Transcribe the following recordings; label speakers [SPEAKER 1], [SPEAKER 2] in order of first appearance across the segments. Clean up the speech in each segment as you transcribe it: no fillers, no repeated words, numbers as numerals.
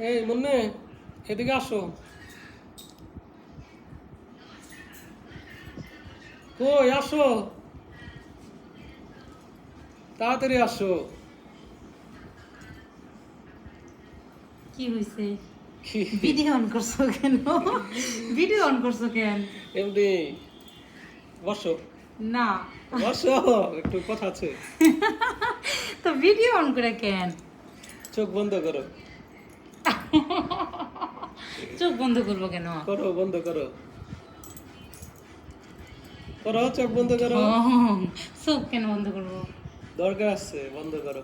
[SPEAKER 1] এই মুন্নে, এদিকে আসো। কই আসো, তাড়াতাড়ি আসো।
[SPEAKER 2] কি হয়েছে?
[SPEAKER 1] কি
[SPEAKER 2] ভিডিও অন করছো কেন? ভিডিও অন করছো কেন?
[SPEAKER 1] এমনি বসো,
[SPEAKER 2] না,
[SPEAKER 1] বসো, একটু কথা আছে।
[SPEAKER 2] তো ভিডিও অন করে কেন?
[SPEAKER 1] চোখ বন্ধ করো,
[SPEAKER 2] চোখ বন্ধ করবো কেন?
[SPEAKER 1] করো বন্ধ করো, করো চোখ বন্ধ করো।
[SPEAKER 2] ঢং, চোখ কেন বন্ধ করবো?
[SPEAKER 1] দরকার আছে, বন্ধ করো।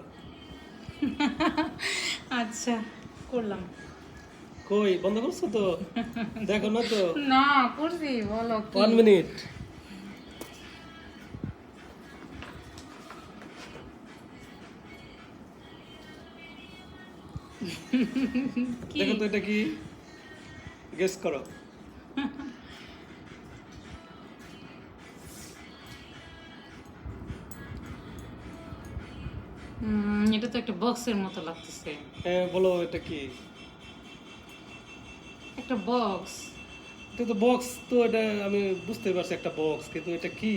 [SPEAKER 2] আচ্ছা, করলাম।
[SPEAKER 1] কই বন্ধ করছো তো? দেখো না তো।
[SPEAKER 2] না, করছি, বলো কি?
[SPEAKER 1] 1 মিনিট।
[SPEAKER 2] কি?
[SPEAKER 1] দেখো তো এটা কি, গেস করো।
[SPEAKER 2] এটা তো একটা বক্সের মতো লাগতেছে।
[SPEAKER 1] হ্যাঁ বলো এটা কি।
[SPEAKER 2] একটা বক্স।
[SPEAKER 1] এটা তো বক্স, তো এটা আমি বুঝতে পারছি একটা বক্স, কিন্তু এটা কি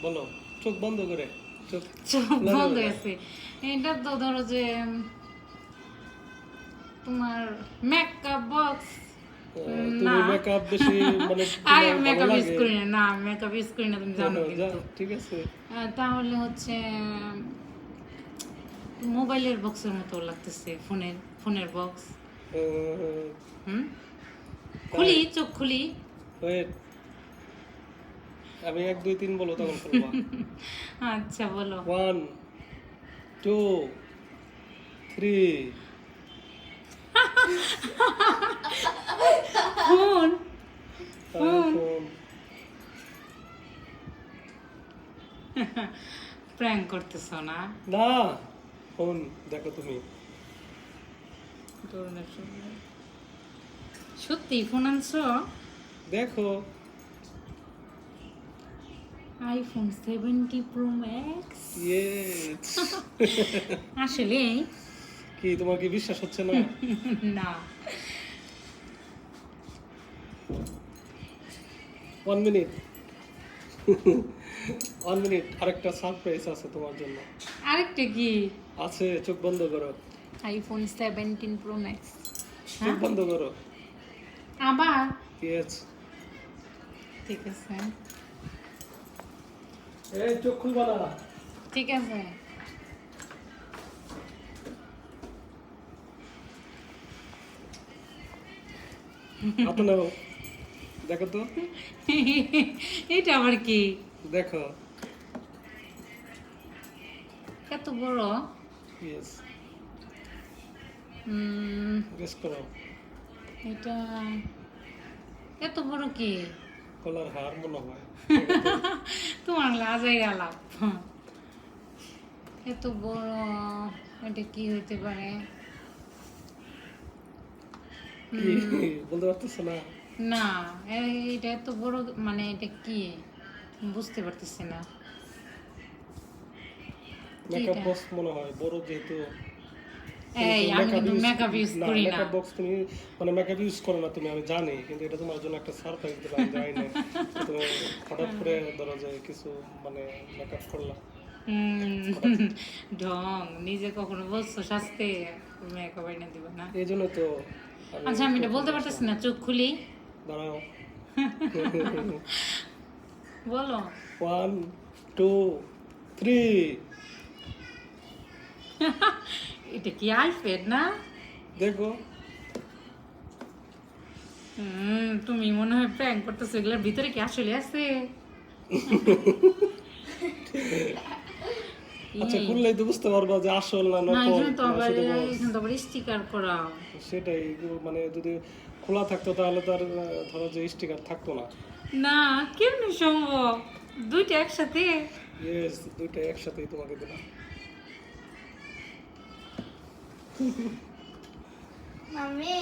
[SPEAKER 1] বলো। চোখ বন্ধ করে, চোখ
[SPEAKER 2] চোখ
[SPEAKER 1] খোলা
[SPEAKER 2] বন্ধ
[SPEAKER 1] যাবে না।
[SPEAKER 2] আছে। এটা তো ধরো যে তোমার মেকআপ বক্স।
[SPEAKER 1] তুমি
[SPEAKER 2] না,
[SPEAKER 1] মেকআপ বেশি মানে
[SPEAKER 2] আমি
[SPEAKER 1] তোমার ভালো
[SPEAKER 2] মেকআপ ইউজ
[SPEAKER 1] লাগে।
[SPEAKER 2] করি না। না, মেকআপ ইউজ করি না, তুমি জানো
[SPEAKER 1] যা,
[SPEAKER 2] কিন্তু।
[SPEAKER 1] ঠিক আছে।
[SPEAKER 2] তাহলে হচ্ছে মোবাইলের বক্সের মতো লাগতেছে, ফোনের বক্স। হুম, খুলি, চোখ খুলি।
[SPEAKER 1] ওয়েট, আমি 1 2 3 বলো তখন খুলবা।
[SPEAKER 2] আচ্ছা, বলো।
[SPEAKER 1] 1 2 3।
[SPEAKER 2] Phone, phone.
[SPEAKER 1] ফোন।
[SPEAKER 2] প্র্যাঙ্ক করতেছ না?
[SPEAKER 1] না, ফোন দেখো তুমি।
[SPEAKER 2] সত্যি ফোন আনছো?
[SPEAKER 1] দেখো।
[SPEAKER 2] IPhone 70 pro max.
[SPEAKER 1] ইয়েস।
[SPEAKER 2] আসলে
[SPEAKER 1] কি তোমার কি বিশ্বাস হচ্ছে না?
[SPEAKER 2] না।
[SPEAKER 1] 1 মিনিট। 1 মিনিট, আরেকটা সারপ্রাইজ আছে তোমার জন্য।
[SPEAKER 2] আরেকটা কি?
[SPEAKER 1] আছে, চোখ বন্ধ করো।
[SPEAKER 2] IPhone 17 pro max.
[SPEAKER 1] চোখ বন্ধ করো।
[SPEAKER 2] আবার?
[SPEAKER 1] ইয়েস।
[SPEAKER 2] ঠিক আছে,
[SPEAKER 1] এই চোখ খুলবা না।
[SPEAKER 2] ঠিক আছে।
[SPEAKER 1] হাতে নাও, দেখো তো।
[SPEAKER 2] এটা আবার কি?
[SPEAKER 1] দেখো।
[SPEAKER 2] এত বড়?
[SPEAKER 1] ইয়েস।
[SPEAKER 2] উম,
[SPEAKER 1] গেস করো।
[SPEAKER 2] এটা এত বড় কি?
[SPEAKER 1] কলার হার মনে হয়।
[SPEAKER 2] তোমার লাজাই গেলাম। এত বড়, এটা কি হইতে পারে?
[SPEAKER 1] কি বলতে পারতেছ না?
[SPEAKER 2] না, এটা এত বড়, মানে এটা কি বুঝতে পারতেছি না। কি
[SPEAKER 1] মেকআপ
[SPEAKER 2] এটা?
[SPEAKER 1] বক্স মনে হয়, বড় যেহেতু।
[SPEAKER 2] এই আমি কিন্তু মেকআপ ইউজ
[SPEAKER 1] না,
[SPEAKER 2] করি না।
[SPEAKER 1] মেকআপ বক্স তুমি মানে মেকআপ ইউজ করো না তুমি, আমি জানি, কিন্তু এটা তোমার জন্য একটা সারপ্রাইজ দিলাম, জানি না তুমি হঠাৎ করে ধরো যে কিছু মানে মেকআপ করলা।
[SPEAKER 2] ঢং, নিজে কখনো বলছো শাস্তে মেকআপ এনে দিব না?
[SPEAKER 1] এই জন্য তো
[SPEAKER 2] আচ্ছা, আমি এটা
[SPEAKER 1] চোখ
[SPEAKER 2] বলতে
[SPEAKER 1] বন্ধ
[SPEAKER 2] পারতেছি
[SPEAKER 1] করলাম।
[SPEAKER 2] না, চোখ খুলি।
[SPEAKER 1] দাঁড়াও।
[SPEAKER 2] বলো।
[SPEAKER 1] 1 2 3।
[SPEAKER 2] এটা কি আইপ্যাড না?
[SPEAKER 1] দেখো।
[SPEAKER 2] তুমি মনে হয় প্র্যাঙ্ক করতেছো, এগুলোর ভিতরে কি আসলে আছে?
[SPEAKER 1] আচ্ছা,
[SPEAKER 2] এই,
[SPEAKER 1] খুললেই তো বুঝতে পারবা যে আসল না
[SPEAKER 2] না,
[SPEAKER 1] নকল
[SPEAKER 2] এখানে তো
[SPEAKER 1] না
[SPEAKER 2] আবার
[SPEAKER 1] শুধু বক্স।
[SPEAKER 2] এখানে তো আবার স্টিকার করা।
[SPEAKER 1] সেটাই, মানে যদি খোলা থাকতো তাহলে তার ধরো যে স্টিকার থাকতো না।
[SPEAKER 2] না, কেমনি সম্ভব? দুইটা একসাথে?
[SPEAKER 1] ইয়েস, দুইটা একসাথেই তোমাকে দিলাম।
[SPEAKER 3] মাম্মি,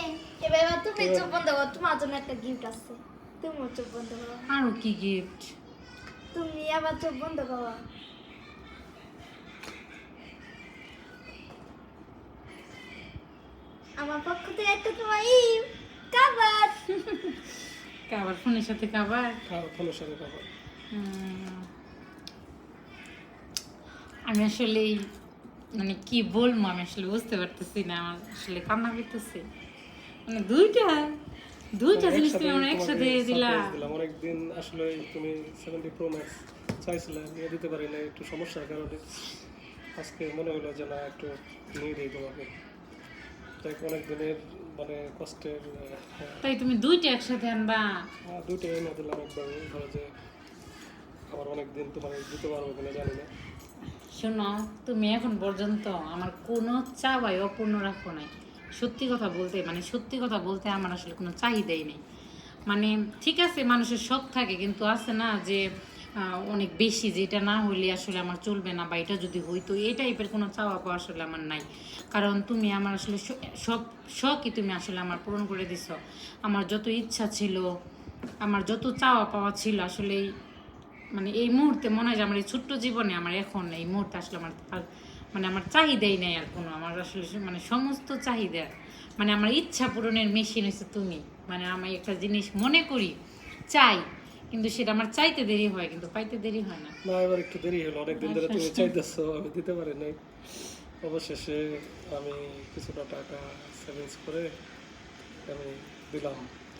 [SPEAKER 3] এবার তুমি চোখ বন্ধ করো, তোমার জন্য একটা গিফট আছে। তুমিও চোখ বন্ধ করো।
[SPEAKER 2] আরো কি গিফট?
[SPEAKER 3] তুমি আবার চোখ বন্ধ করো। আমার পক্ষ থেকে একটা তোমার কাবার।
[SPEAKER 2] কাবার ফোনের সাথে কাবার।
[SPEAKER 1] ফোনের সাথে খাবার।
[SPEAKER 2] আমি আসলে মানে কি বলবো, আমি আসলে বুঝতে পারতেছি না, আমার আসলে কান্না করতেছে। মানে দুইটা জিনিস তুমি আমার একসাথে দিলা।
[SPEAKER 1] অনেকদিন আসলে তুমি 70 Pro Max চাইছিলে, নিয়ে দিতে পারি না একটু সমস্যার কারণে। আজকে মনে হলো যে না একটু নিয়ে দিই তোমাকে, তাই অনেক দিনের মানে কষ্টের
[SPEAKER 2] তাই তুমি দুইটা একসাথে আনবা?
[SPEAKER 1] দুইটা এনে দিলাম একবার। ধরো যে আবার অনেকদিন তোমার দিতে পারবো কিনা জানি না।
[SPEAKER 2] শোনো, তুমি এখন পর্যন্ত আমার কোনো চাওয়াই অপূর্ণ রাখো নাই। সত্যি কথা বলতে আমার আসলে কোনো চাহিদাই নেই। মানে ঠিক আছে, মানুষের শখ থাকে, কিন্তু আছে না যে অনেক বেশি, যেটা না হইলে আসলে আমার চলবে না, বা এটা যদি হইতো, এই টাইপের কোনো চাওয়া পাওয়া আসলে আমার নাই। কারণ তুমি আমার আসলে সব শখই তুমি আসলে আমার পূরণ করে দিছ। আমার যত ইচ্ছা ছিল, আমার যত চাওয়া পাওয়া ছিল, আসলে মানে এই মুহূর্তে মনে হয় যে আমার এই ছোট্ট জীবনে আমার এখন এই মুহূর্তে আসলে আমার মানে আমার চাহিদাই নেই আর কোনো। আমার আসলে মানে সমস্ত চাহিদা, মানে আমার ইচ্ছা পূরণের মেশিন হচ্ছে তুমি। মানে আমি একটা জিনিস মনে করি, চাই, কিন্তু সেটা আমার চাইতে দেরি হয়, কিন্তু পাইতে দেরি হয় না।
[SPEAKER 1] না, এবার একটু দেরি হলো, অনেকদিন ধরে তুমি চাইতেছো, আমি দিতে পারি নাই। অবশেষে আমি কিছুটা টাকা সেভিংস করে আমি দিলাম,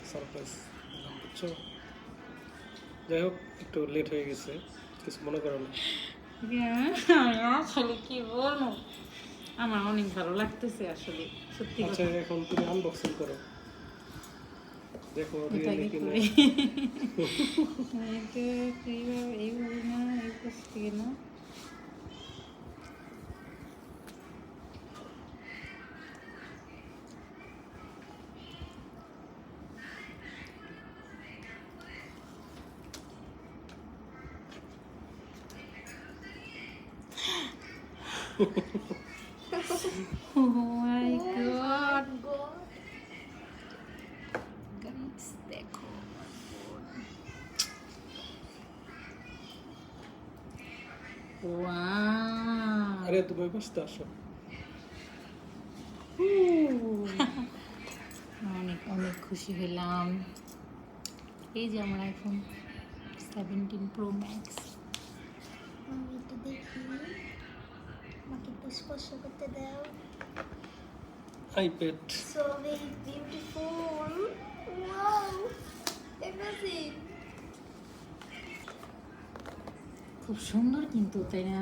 [SPEAKER 1] সারপ্রাইজ দিলাম, বুঝছো? যাই হোক, একটু লেট হয়ে গেছে, কিছু মনে করো না।
[SPEAKER 2] আসলে কি বলবো, আমার অনেক ভালো লাগতেছে আসলে, সত্যি
[SPEAKER 1] আচ্ছা,
[SPEAKER 2] কথা।
[SPEAKER 1] এখন তুমি আনবক্সিং করো, দেখো রিয়েলি কিনা।
[SPEAKER 2] এটা কিভাবে এইভাবে না, এই পাশ থেকে না। Oh my god, guys, দেখো। Wow.
[SPEAKER 1] আরে তুমি বুঝতে আসো।
[SPEAKER 2] অনেক অনেক খুশি হলাম। এই যে আমার iPhone 17 Pro Max।
[SPEAKER 3] আমি একটু দেখি, আমাকে একটু স্পর্শ করতে দাও।
[SPEAKER 1] IPad.
[SPEAKER 3] So very beautiful. Wow. Amazing.
[SPEAKER 2] খুব সুন্দর কিন্তু, তাই না?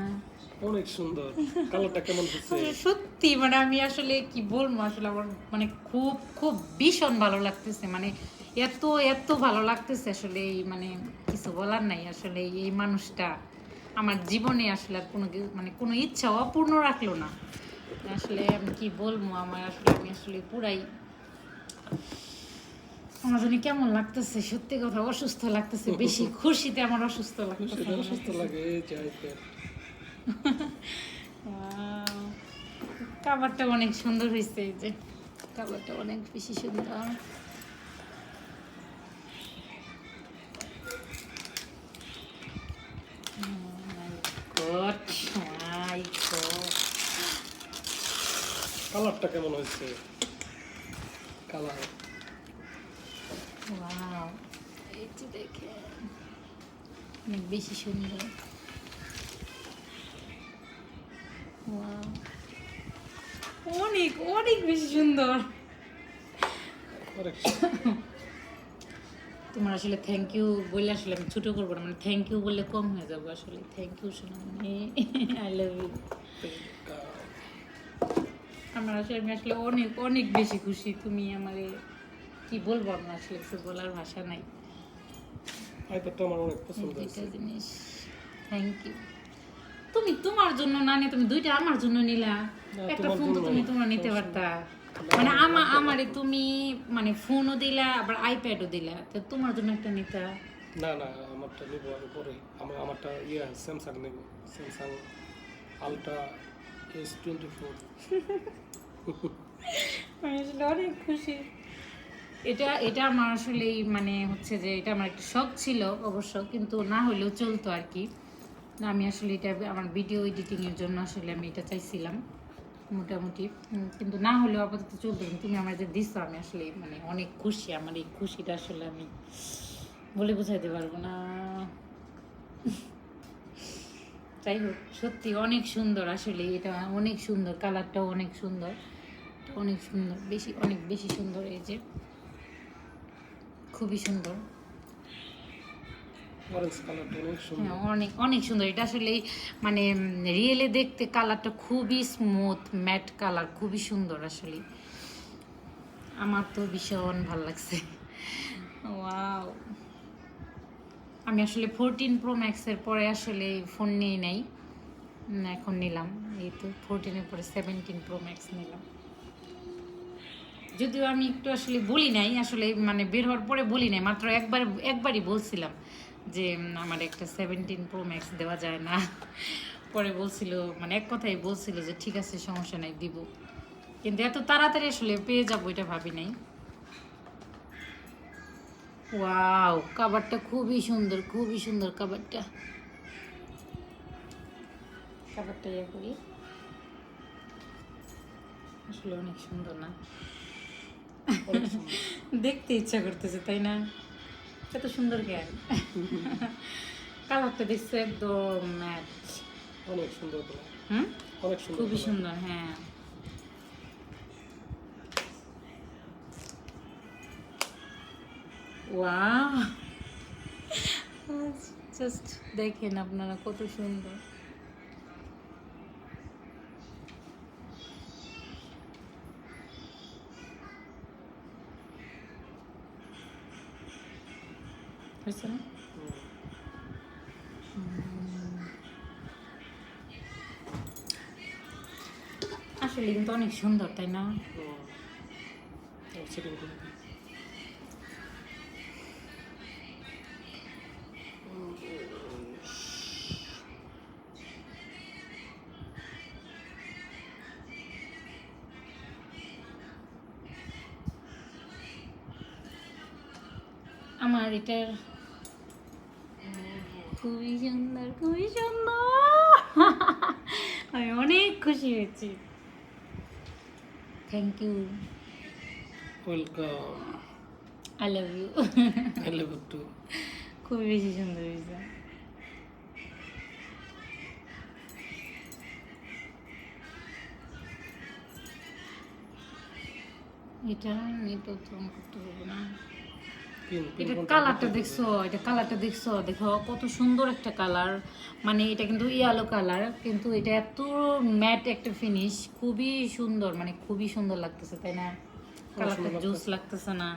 [SPEAKER 1] অনেক সুন্দর। কালারটা কেমন হচ্ছে?
[SPEAKER 2] সত্যি মানে আমি আসলে কি বলবো, আসলে আমার মানে খুব খুব ভীষণ ভালো লাগতেছে। মানে এত এত ভালো লাগতেছে আসলে, মানে কিছু বলার নাই। আসলে এই মানুষটা আমার জীবনে আসলে আর মানে কোনো ইচ্ছা অপূর্ণ রাখলো না। আসলে আমি কি বলবো, আমার আসলে আমি আসলে পুরাই, আমার জন্য কেমন লাগতেছে, সত্যি কথা অসুস্থ লাগতেছে বেশি। খুশিতে আমার অসুস্থ লাগতেছে।
[SPEAKER 1] সুস্থ লাগে এই যে আইপ্যাড।
[SPEAKER 2] কাভারটা অনেক সুন্দর হয়েছে, এই যে কাভারটা অনেক বেশি সুন্দর।
[SPEAKER 1] কালারটা কেমন হয়েছে? কালার
[SPEAKER 2] ওয়াও, এই যে দেখেন অনেক বেশি সুন্দর। ওয়াও, অনেক অনেক বেশি সুন্দর।
[SPEAKER 1] অনেক
[SPEAKER 2] তোমার আসলে থ্যাংক ইউ বললে আসলে আমি ছোটো করবো না, মানে থ্যাংক ইউ বললে কম হয়ে যাবো। আসলে থ্যাংক ইউ শোনা, মানে আই লাভ ইউ। আমার আসলে আমি আসলে অনেক অনেক বেশি খুশি। তুমি আমারে কি বলবো, আমার আসলে কিছু বলার ভাষা নাই।
[SPEAKER 1] আইপ্যাডটা আমার অনেক পছন্দ
[SPEAKER 2] দুইটা
[SPEAKER 1] হয়েছে।
[SPEAKER 2] জিনিস, থ্যাংক ইউ। তুমি তোমার জন্য না নিয়ে তুমি দুইটা আমার জন্য নিলা। একটা
[SPEAKER 1] তোমার
[SPEAKER 2] ফোন তো
[SPEAKER 1] জন্য
[SPEAKER 2] তুমি
[SPEAKER 1] না।
[SPEAKER 2] তোমরা নিতে পারতা। মানে আমারে তুমি মানে ফোনও দিলা, আবার আইপ্যাডও দিলা, তো তোমার জন্য একটা নিতা।
[SPEAKER 1] না না, আমারটা নিবো আমি পরে। আমারটা স্যামসাং নেব, স্যামসাং আলট্রা S24।
[SPEAKER 2] আমি আসলে অনেক খুশি। এটা এটা আমার আসলে মানে হচ্ছে যে এটা আমার একটা শখ ছিল অবশ্য, কিন্তু না হলেও চলতো আর কি। না, আমি আসলে এটা আমার ভিডিও এডিটিংয়ের জন্য আসলে আমি এটা চাইছিলাম। মোটামুটি কিন্তু না হলেও আপাতত চলবে। কিন্তু তুমি আমার যে দিচ্ছ আমি আসলে মানে অনেক খুশি। আমার এই খুশিটা আসলে আমি বলে বোঝাইতে পারবো না। যাই হোক, সত্যি অনেক সুন্দর আসলে, এটা অনেক সুন্দর, কালারটাও অনেক সুন্দর, অনেক সুন্দর, বেশি অনেক বেশি সুন্দর। এই যে খুবই সুন্দর,
[SPEAKER 1] অরেঞ্জ কালারটা অনেক সুন্দর।
[SPEAKER 2] হ্যাঁ অনেক অনেক সুন্দর। এটা আসলে মানে রিয়েলে দেখতে কালারটা খুবই স্মুথ ম্যাট কালার, খুবই সুন্দর আসলে। আমার তো ভীষণ ভালো লাগছে। ওয়াও, আমি আসলে 14 প্রো ম্যাক্সের পরে আসলে ফোন নিয়ে নেই, এখন নিলাম। এই তো 14-এর পরে 17 প্রো ম্যাক্স নিলাম। যদিও আমি একটু আসলে বলি নাই, আসলে মানে বের হওয়ার পরে বলি নাই, মাত্র একবারই বলছিলাম যে আমার একটা 17 প্রো ম্যাক্স দেওয়া যায় না। পরে বলছিল, মানে এক কথাই বলছিল যে ঠিক আছে সমস্যা নাই দিব, কিন্তু এত তাড়াতাড়ি আসলে পেয়ে যাবো এটা ভাবি নাই। ওয়াও, কাভারটা খুবই সুন্দর, খুবই সুন্দর কাভারটা। কাভারটা ইয়ে করি, আসলে অনেক সুন্দর না?
[SPEAKER 1] অনেক সুন্দর।
[SPEAKER 2] দেখতে ইচ্ছা করতেছে তাই না? এত সুন্দর কেন? কালারটা দেখছো একদম ম্যাট।
[SPEAKER 1] অনেক সুন্দর কালার,
[SPEAKER 2] হুম,
[SPEAKER 1] অনেক সুন্দর
[SPEAKER 2] খুবই
[SPEAKER 1] colour।
[SPEAKER 2] সুন্দর। হ্যাঁ, ওয়াও, জাস্ট দেখেন আপনারা কত সুন্দর। হয়েছে না? আসলে কিন্তু অনেক সুন্দর তাই না?
[SPEAKER 1] সেটিং করে দিই।
[SPEAKER 2] আমার এটার খুবই সুন্দর, খুবই সুন্দর। আমি অনেক খুশি হয়েছি। Thank you,
[SPEAKER 1] welcome,
[SPEAKER 2] I love you.
[SPEAKER 1] I love you too.
[SPEAKER 2] খুবই বেশি সুন্দর হয়েছে। এটা তো অন করতে পারবো না। এটা কালারটা দেখছো, এটা কালারটা দেখছো, দেখো কত সুন্দর একটা কালার। মানে এটা কিন্তু ইয়েলো কালার, কিন্তু এটা এত ম্যাট একটা ফিনিশ, খুবই সুন্দর, মানে খুবই সুন্দর লাগতেছে তাই না? কালারটা জুস লাগতেছে না?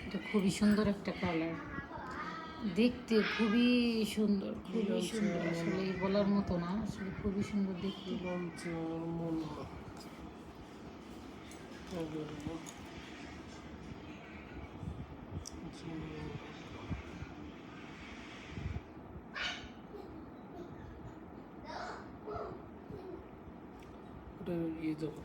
[SPEAKER 2] এটা খুবই সুন্দর একটা কালার, দেখতে খুবই সুন্দর, খুবই সুন্দর, আসলে বলার মতো না, আসলে খুবই সুন্দর দেখতে।
[SPEAKER 1] ওটা ইয়ে যাবো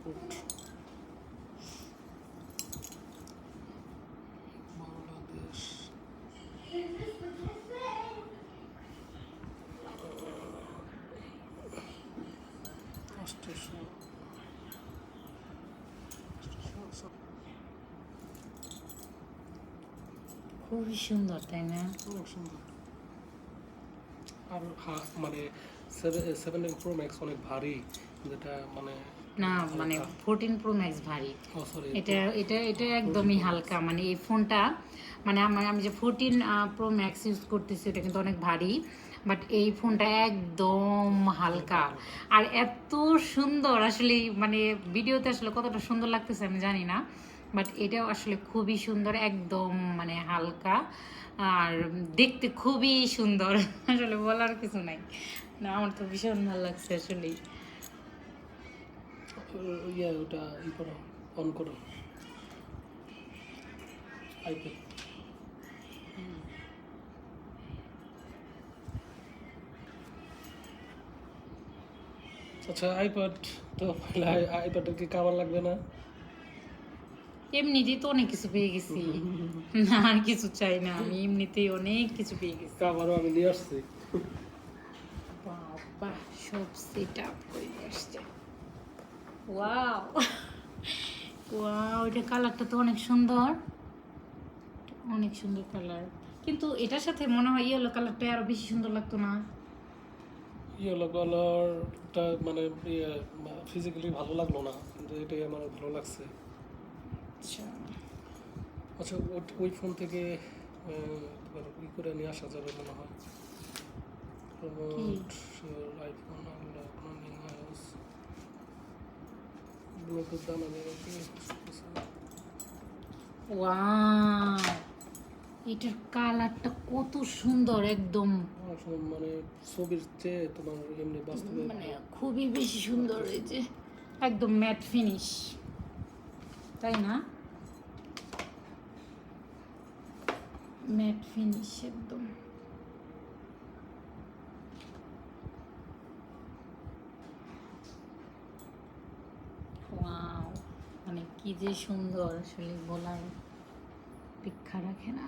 [SPEAKER 1] বাংলাদেশ। অষ্টশো
[SPEAKER 2] খুবই সুন্দর তাই না?
[SPEAKER 1] অনেক সুন্দর। আর মানে 17 প্রো ম্যাক্স অনেক ভারী, যেটা মানে
[SPEAKER 2] না মানে 14 প্রো ম্যাক্স ভারী।
[SPEAKER 1] সরি,
[SPEAKER 2] এটা এটা এটা একদমই হালকা, মানে এই ফোনটা মানে আমি যে 14 প্রো ম্যাক্স ইউজ করতেছি এটা কিন্তু অনেক ভারী, বাট এই ফোনটা একদম হালকা আর এত সুন্দর। আসলে মানে ভিডিওতে আসলে কতটা সুন্দর লাগতেছে আমি জানি না, বাট এটাও আসলে খুবই সুন্দর, একদম মানে হালকা আর দেখতে খুবই সুন্দর। আসলে বলার কিছু নাই, না আমার তো ভীষণ ভালো লাগছে আসলেই।
[SPEAKER 1] ইয়ে ওটা ই করো, অন করো আইপ্যাড। আচ্ছা আইপ্যাড তো আইপ্যাডের কি কাভার লাগবে না?
[SPEAKER 2] এমনিতেই তো অনেক কিছু পেয়ে গেছি, না আর কিছু চাই না, আমি এমনিতেই অনেক কিছু পেয়ে গেছি।
[SPEAKER 1] কাভারও আমি নিয়ে আসছি।
[SPEAKER 2] বাবা সব সেট আপ করে নিয়ে আসছে। ওয়াও ওয়াও, এটা কালারটা তো অনেক সুন্দর, অনেক সুন্দর কালার। কিন্তু এটার সাথে মনে হয় ইয়েলো কালারটা আরো বেশি সুন্দর লাগতো না?
[SPEAKER 1] ইয়েলো কালারটা মানে ফিজিক্যালি ভালো লাগলো না, কিন্তু এটাই আমার ভালো লাগছে।
[SPEAKER 2] আচ্ছা,
[SPEAKER 1] আচ্ছা, ওই ফোন থেকে ই করে নিয়ে আসা যাবে মনে হয়। প্রমোট আইফোন ব্লুটুথ দাম
[SPEAKER 2] ওয়াও, এটার কালারটা কত সুন্দর, একদম
[SPEAKER 1] মানে ছবির চেয়ে তোমার এমনি বাস্তবে
[SPEAKER 2] মানে খুবই বেশি সুন্দর। এই যে একদম ম্যাট ফিনিশ, তাই না? ম্যাট ফিনিশ একদম। ওয়াও, মানে কি যে সুন্দর, আসলে বলার অপেক্ষা রাখে না।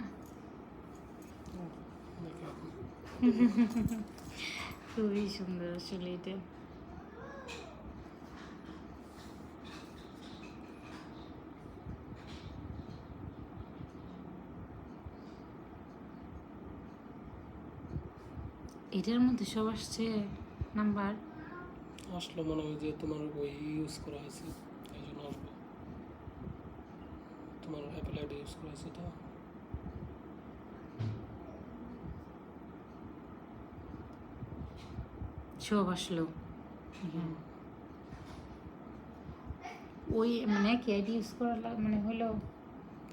[SPEAKER 2] খুবই সুন্দর আসলে এটা। এটার মধ্যে সব আসছে নাম্বার।
[SPEAKER 1] আসলে মনে হয় যে তোমার ওই ইউজ করা হয়েছে, এই জন্য আসবে। তোমার অ্যাপেল আইডি ইউজ করা হয়েছে তো।
[SPEAKER 2] সব আসলো। হ্যাঁ, ওই মানে কি আইডি ইউজ করা মানে হলো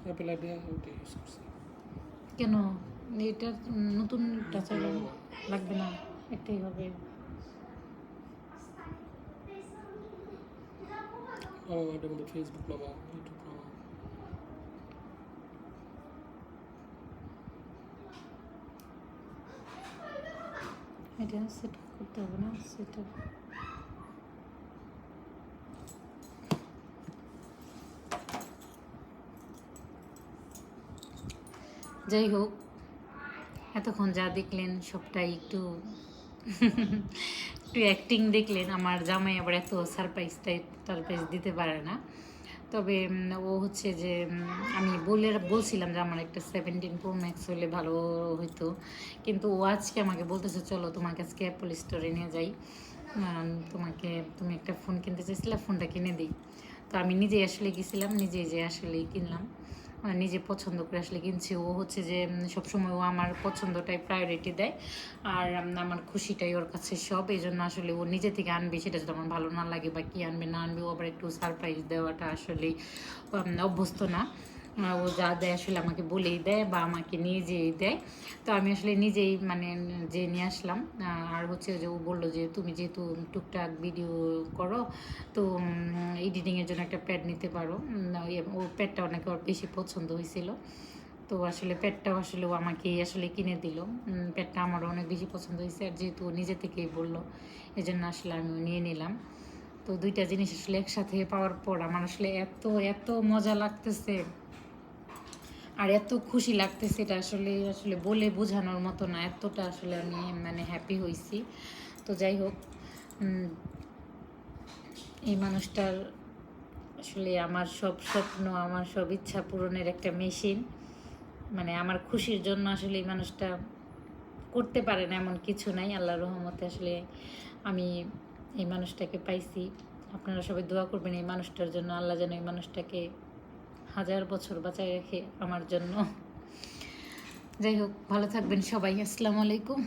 [SPEAKER 1] অ্যাপেল আইডি ওইটা ইউজ করছে।
[SPEAKER 2] কেন? এটা নতুন টাচা লাগবে না, একটাই হবে।
[SPEAKER 1] এটার মধ্যে ফেসবুক নামাও, ইউটিউব নামাও।
[SPEAKER 2] এটা সেট করতে হবে না, সেটা যাই হোক, এতক্ষণ যা দেখলেন সবটাই একটু একটু অ্যাক্টিং দেখলেন। আমার জামাই আবার এত সারপ্রাইজ দিতে পারে না। তবে ও হচ্ছে যে আমি বলছিলাম যে আমার একটা 17 Pro Max হলে ভালো হইতো, কিন্তু ও আজকে আমাকে বলতেছে চলো তোমাকে আজকে অ্যাপল স্টোরে নিয়ে যাই, তুমি একটা ফোন কিনতে চাইছিলে, ফোনটা কিনে দিই। তো আমি নিজেই আসলে গেছিলাম, নিজেই যে আসলে কিনলাম, নিজে পছন্দ করে আসলে কিনছি। ও হচ্ছে যে সবসময় ও আমার পছন্দটাই প্রায়োরিটি দেয়, আর আমার খুশিটাই ওর কাছে সব। এই জন্য আসলে ও নিজে থেকে আনবে, সেটা যদি আমার ভালো না লাগে বা কি আনবে না আনবে, ও আবার একটু সারপ্রাইজ দেওয়াটা আসলেই অভ্যস্ত না। ও যা দেয় আসলে আমাকে বলেই দেয় বা আমাকে নিয়ে যেয়েই দেয়। তো আমি আসলে নিজেই মানে যে নিয়ে আসলাম। আর হচ্ছে যে ও বললো যে তুমি যেহেতু টুকটাক ভিডিও করো, তো এডিটিংয়ের জন্য একটা প্যাড নিতে পারো। ও প্যাডটা অনেক ওর বেশি পছন্দ হয়েছিল, তো আসলে প্যাডটাও আসলে ও আমাকেই আসলে কিনে দিল। প্যাডটা আমারও অনেক বেশি পছন্দ হয়েছে, আর যেহেতু নিজে থেকেই বললো এই জন্য আসলে আমিও নিয়ে নিলাম। তো দুইটা জিনিস আসলে একসাথে পাওয়ার পর আমার আসলে এত এত মজা লাগতেছে আর এত খুশি লাগতেছে, এটা আসলে আসলে বলে বোঝানোর মতো না, এতটা আসলে আমি মানে হ্যাপি হয়েছি। তো যাই হোক, এই মানুষটার আসলে আমার সব স্বপ্ন, আমার সব ইচ্ছা পূরণের একটা মেশিন। মানে আমার খুশির জন্য আসলে এই মানুষটা করতে পারে না এমন কিছু নাই। আল্লাহর রহমতে আসলে আমি এই মানুষটাকে পাইছি। আপনারা সবাই দোয়া করবেন এই মানুষটার জন্য, আল্লাহ যেন এই মানুষটাকে 1000 বছর বাঁচায় রাখে আমার জন্য। যাই হোক, ভালো থাকবেন সবাই। আসসালামু আলাইকুম।